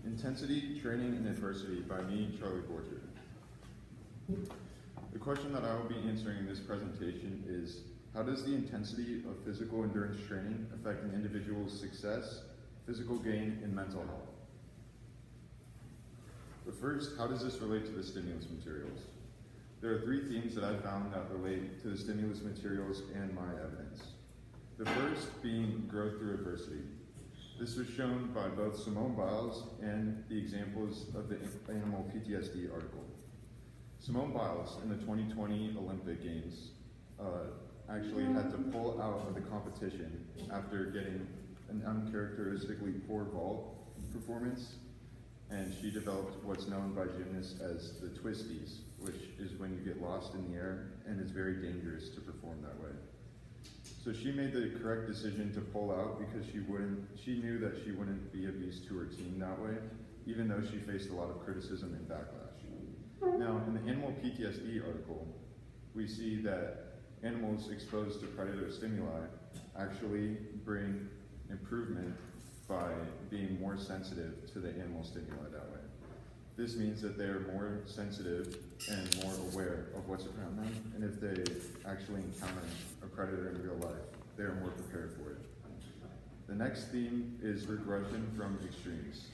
Intensity, Training, and Adversity by me, Charlie Borchard. The question that I will be answering in this presentation is, how does the intensity of physical endurance training affect an individual's success, physical gain, and mental health? But first, how does this relate to the stimulus materials? There are three themes that I found that relate to the stimulus materials and my evidence. The first being growth through adversity. This was shown by both Simone Biles and the examples of the animal PTSD article. Simone Biles in the 2020 Olympic Games actually had to pull out of the competition after getting an uncharacteristically poor vault performance, and she developed what's known by gymnasts as the twisties, which is when you get lost in the air and it's very dangerous to perform that way. So she made the correct decision to pull out because she knew that she wouldn't be of use to her team that way, even though she faced a lot of criticism and backlash. Now, in the animal PTSD article, we see that animals exposed to predator stimuli actually bring improvement by being more sensitive to the animal stimuli that way. This means that they're more sensitive and more aware of what's around them, and if they actually encounter a predator in real life, they are more prepared for it. The next theme is regression from extremes.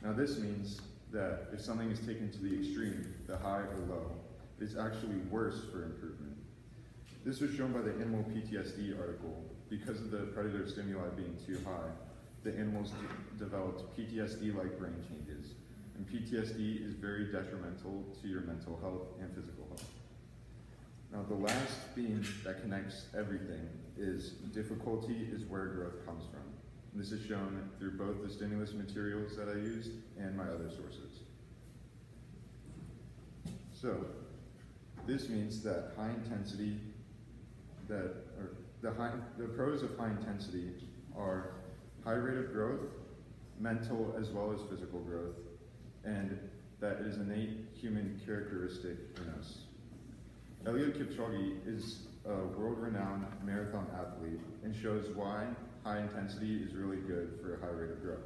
Now this means that if something is taken to the extreme, the high or low, it's actually worse for improvement. This was shown by the animal PTSD article. Because of the predator stimuli being too high, the animals developed PTSD-like brain changes. And PTSD is very detrimental to your mental health and physical health. Now the last theme that connects everything is difficulty is where growth comes from. And this is shown through both the stimulus materials that I used and my other sources. So this means that the pros of high intensity are high rate of growth, mental as well as physical growth, and that it is an innate human characteristic in us. Eliud Kipchoge is a world-renowned marathon athlete and shows why high intensity is really good for a high rate of growth.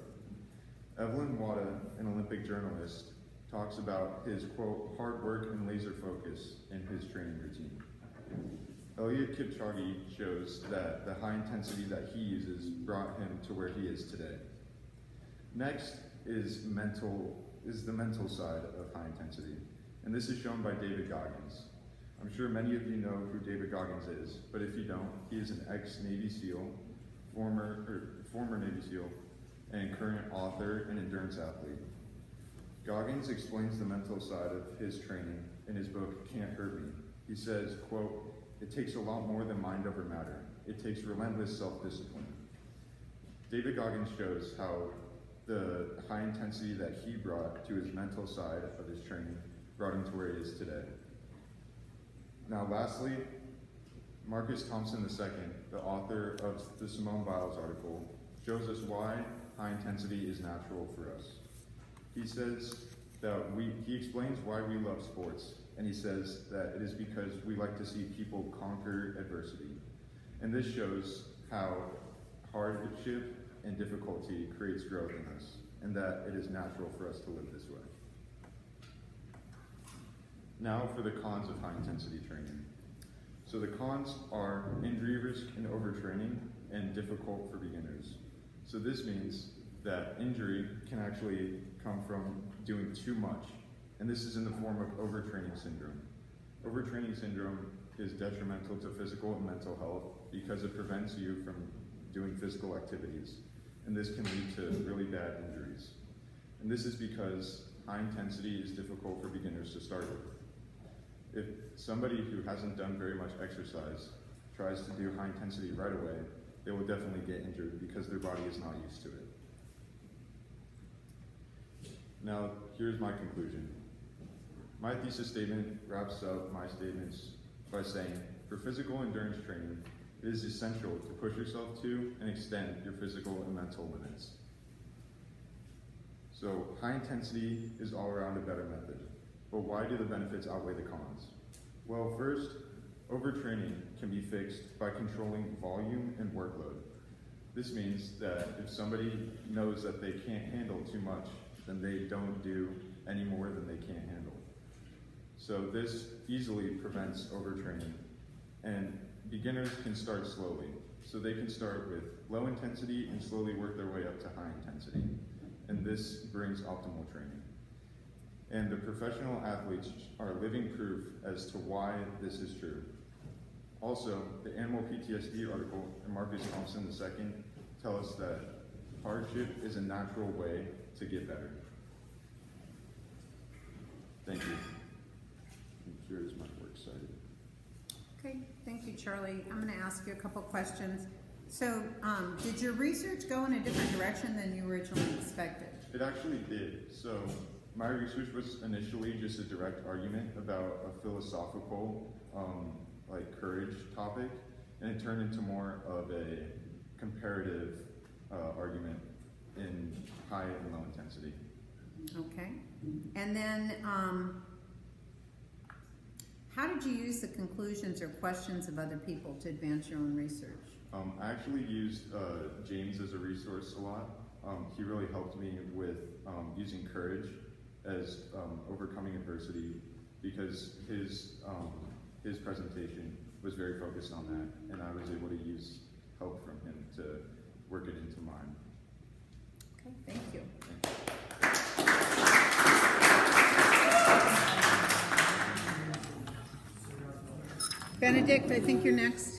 Evelyn Wada, an Olympic journalist, talks about his, quote, hard work and laser focus in his training routine. Eliud Kipchoge shows that the high intensity that he uses brought him to where he is today. Next is the mental side of high intensity, and this is shown by David Goggins. I'm sure many of you know who David Goggins is, but if you don't, he is an ex-Navy SEAL, former Navy SEAL, and current author and endurance athlete. Goggins explains the mental side of his training in his book, Can't Hurt Me. He says, quote, "It takes a lot more than mind over matter. It takes relentless self-discipline." David Goggins shows how the high intensity that he brought to his mental side of his training brought him to where he is today. Now lastly, Marcus Thompson II, the author of the Simone Biles article, shows us why high intensity is natural for us. He says that he explains why we love sports, and he says that it is because we like to see people conquer adversity. And this shows how hardship and difficulty creates growth in us, and that it is natural for us to live this way. Now for the cons of high intensity training. So the cons are injury risk and overtraining and difficult for beginners. So this means that injury can actually come from doing too much, and this is in the form of overtraining syndrome. Overtraining syndrome is detrimental to physical and mental health because it prevents you from doing physical activities, and this can lead to really bad injuries. And this is because high intensity is difficult for beginners to start with. If somebody who hasn't done very much exercise tries to do high intensity right away, they will definitely get injured because their body is not used to it. Now, here's my conclusion. My thesis statement wraps up my statements by saying, for physical endurance training, it is essential to push yourself to and extend your physical and mental limits. So high intensity is all around a better method, but why do the benefits outweigh the cons? Well, first, overtraining can be fixed by controlling volume and workload. This means that if somebody knows that they can't handle too much, then they don't do any more than they can't handle. So this easily prevents overtraining, and beginners can start slowly. So they can start with low intensity and slowly work their way up to high intensity. And this brings optimal training. And the professional athletes are living proof as to why this is true. Also, the Animal PTSD article and Marcus Thompson II tell us that hardship is a natural way to get better. Thank you. Here's my works cited. Okay, thank you, Charlie. I'm going to ask you a couple questions. So, did your research go in a different direction than you originally expected? It actually did. So, my research was initially just a direct argument about a philosophical, like courage topic, and it turned into more of a comparative argument in high and low intensity. Okay. And then, how did you use the conclusions or questions of other people to advance your own research? I actually used James as a resource a lot. He really helped me with using courage as overcoming adversity, because his presentation was very focused on that, and I was able to use help from him to work it into mine. Okay, thank you. Benedict, I think you're next.